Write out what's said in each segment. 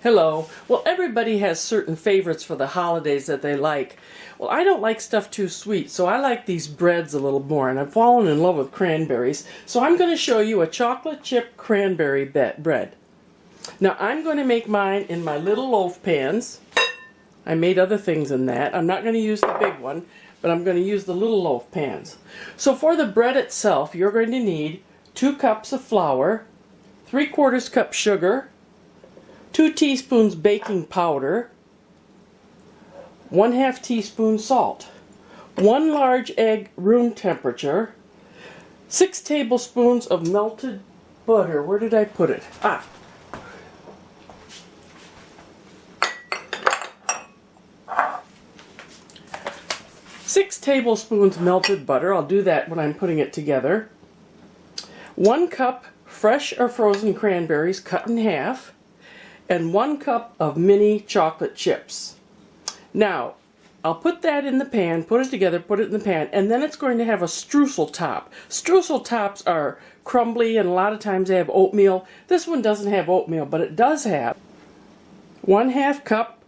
Hello. Well, everybody has certain favorites for the holidays that they like. Well, I don't like stuff too sweet, so I like these breads a little more, and I've fallen in love with cranberries. So I'm going to show you a chocolate chip cranberry bread. Now, I'm going to make mine in my little loaf pans. I made other things in that. I'm not going to use the big one, but I'm going to use the little loaf pans. So for the bread itself, you're going to need 2 cups of flour, 3/4 cup sugar, 2 teaspoons baking powder, 1/2 teaspoon salt, 1 large egg room temperature, 6 tablespoons of melted butter. Where did I put it? 6 tablespoons melted butter. I'll do that when I'm putting it together. 1 cup fresh or frozen cranberries cut in half, and 1 cup of mini chocolate chips. Now, I'll put that in the pan, put it together, put it in the pan, and then it's going to have a streusel top. Streusel tops are crumbly, and a lot of times they have oatmeal. This one doesn't have oatmeal, but it does have 1/2 cup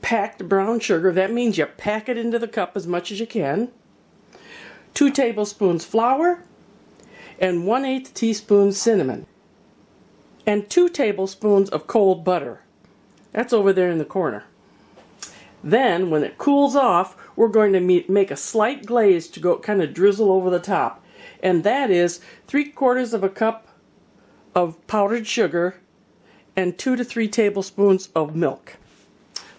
packed brown sugar. That means you pack it into the cup as much as you can. 2 tablespoons flour, and 1/8 teaspoon cinnamon. And 2 tablespoons of cold butter. That's over there in the corner. Then, when it cools off, we're going to make a slight glaze to go kind of drizzle over the top. And that is 3/4 cup of powdered sugar and 2 to 3 tablespoons of milk.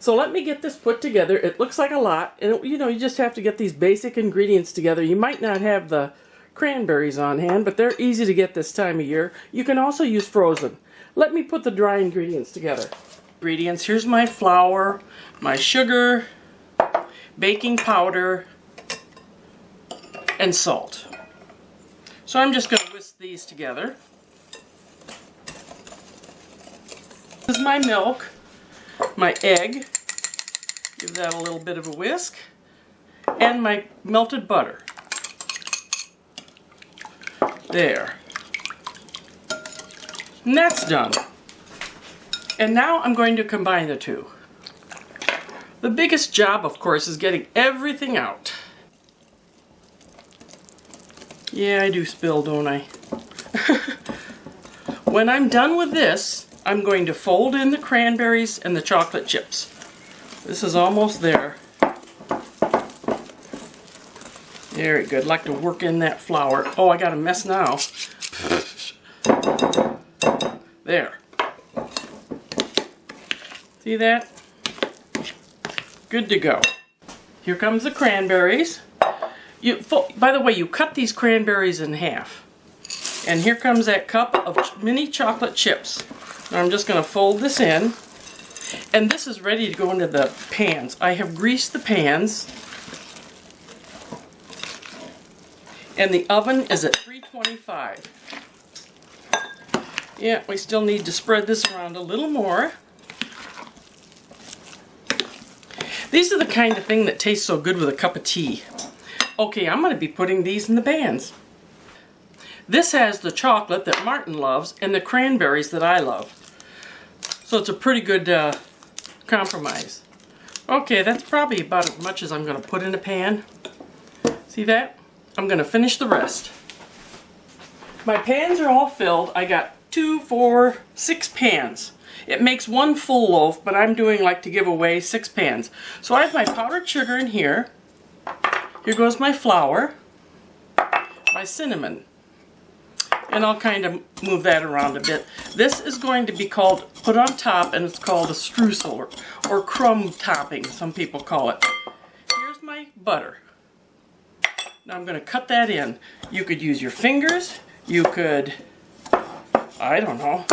So let me get this put together. It looks like a lot, and you just have to get these basic ingredients together. You might not have the cranberries on hand, but they're easy to get this time of year. You can also use frozen. Let me put the dry ingredients together. Ingredients, here's my flour, my sugar, baking powder, and salt. So I'm just going to whisk these together. This is my milk, my egg, give that a little bit of a whisk, and my melted butter. There. And that's done. And now I'm going to combine the two. The biggest job, of course, is getting everything out. Yeah, I do spill, don't I? When I'm done with this, I'm going to fold in the cranberries and the chocolate chips. This is almost there. Very good. Like to work in that flour. Oh, I got a mess now. There. See that? Good to go. Here comes the cranberries. By the way, you cut these cranberries in half. And here comes that cup of mini chocolate chips. Now I'm just going to fold this in. And this is ready to go into the pans. I have greased the pans. And the oven is at 325. Yeah, we still need to spread this around a little more. These are the kind of thing that tastes so good with a cup of tea. Okay, I'm going to be putting these in the pans. This has the chocolate that Martin loves and the cranberries that I love. So it's a pretty good compromise. Okay, that's probably about as much as I'm going to put in a pan. See that? I'm going to finish the rest. My pans are all filled. I got 2, 4, 6 pans. It makes 1 full loaf, but I'm doing like to give away 6 pans. So I have my powdered sugar in here. Here goes my flour, my cinnamon. And I'll kind of move that around a bit. This is going to be put on top, and it's called a streusel or crumb topping, some people call it. Here's my butter. Now I'm going to cut that in. You could use your fingers. You could, I don't know.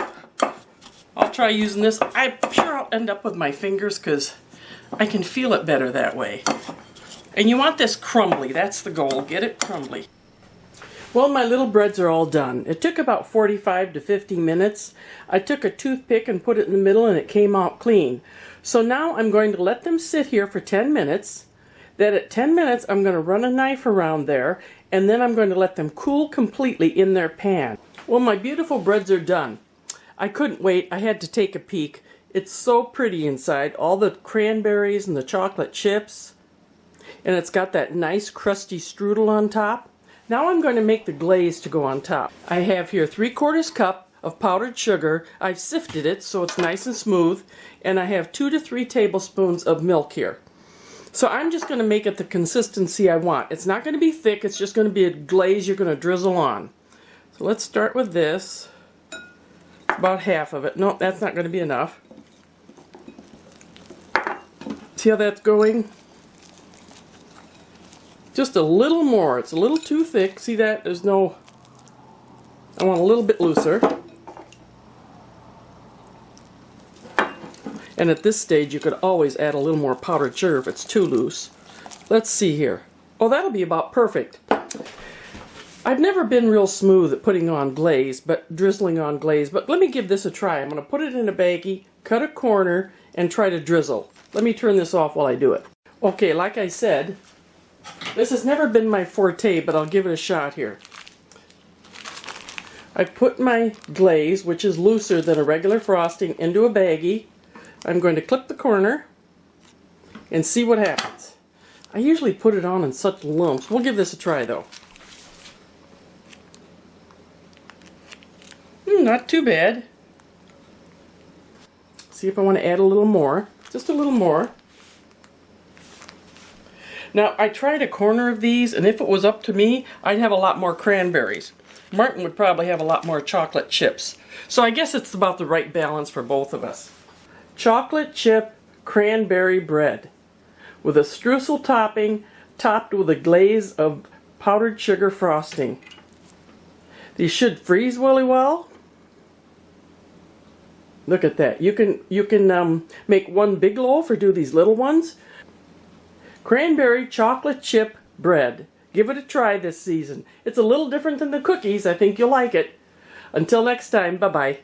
I'll try using this. I'm sure I'll end up with my fingers because I can feel it better that way. And you want this crumbly. That's the goal. Get it crumbly. Well, my little breads are all done. It took about 45 to 50 minutes. I took a toothpick and put it in the middle, and it came out clean. So now I'm going to let them sit here for 10 minutes. Then at 10 minutes, I'm going to run a knife around there, and then I'm going to let them cool completely in their pan. Well, my beautiful breads are done. I couldn't wait. I had to take a peek. It's so pretty inside. All the cranberries and the chocolate chips. And it's got that nice crusty strudel on top. Now I'm going to make the glaze to go on top. I have here 3/4 cup of powdered sugar. I've sifted it so it's nice and smooth. And I have 2 to 3 tablespoons of milk here. So I'm just going to make it the consistency I want. It's not going to be thick, it's just going to be a glaze you're going to drizzle on. So let's start with this. About half of it. No, that's not going to be enough. See how that's going? Just a little more. It's a little too thick. See that? There's no... I want a little bit looser. And at this stage you could always add a little more powdered sugar if it's too loose. Let's see here. Oh, that'll be about perfect. I've never been real smooth at putting on glaze, but drizzling on glaze, but let me give this a try. I'm going to put it in a baggie, cut a corner, and try to drizzle. Let me turn this off while I do it. Okay, like I said, this has never been my forte, but I'll give it a shot here. I've put my glaze, which is looser than a regular frosting, into a baggie. I'm going to clip the corner and see what happens. I usually put it on in such lumps. We'll give this a try though. Not too bad. See if I want to add a little more. Just a little more. Now I tried a corner of these, and if it was up to me, I'd have a lot more cranberries. Martin would probably have a lot more chocolate chips. So I guess it's about the right balance for both of us. Chocolate chip cranberry bread with a streusel topping topped with a glaze of powdered sugar frosting. These should freeze really well. Look at that. You can make one big loaf or do these little ones. Cranberry chocolate chip bread. Give it a try this season. It's a little different than the cookies. I think you'll like it. Until next time, bye-bye.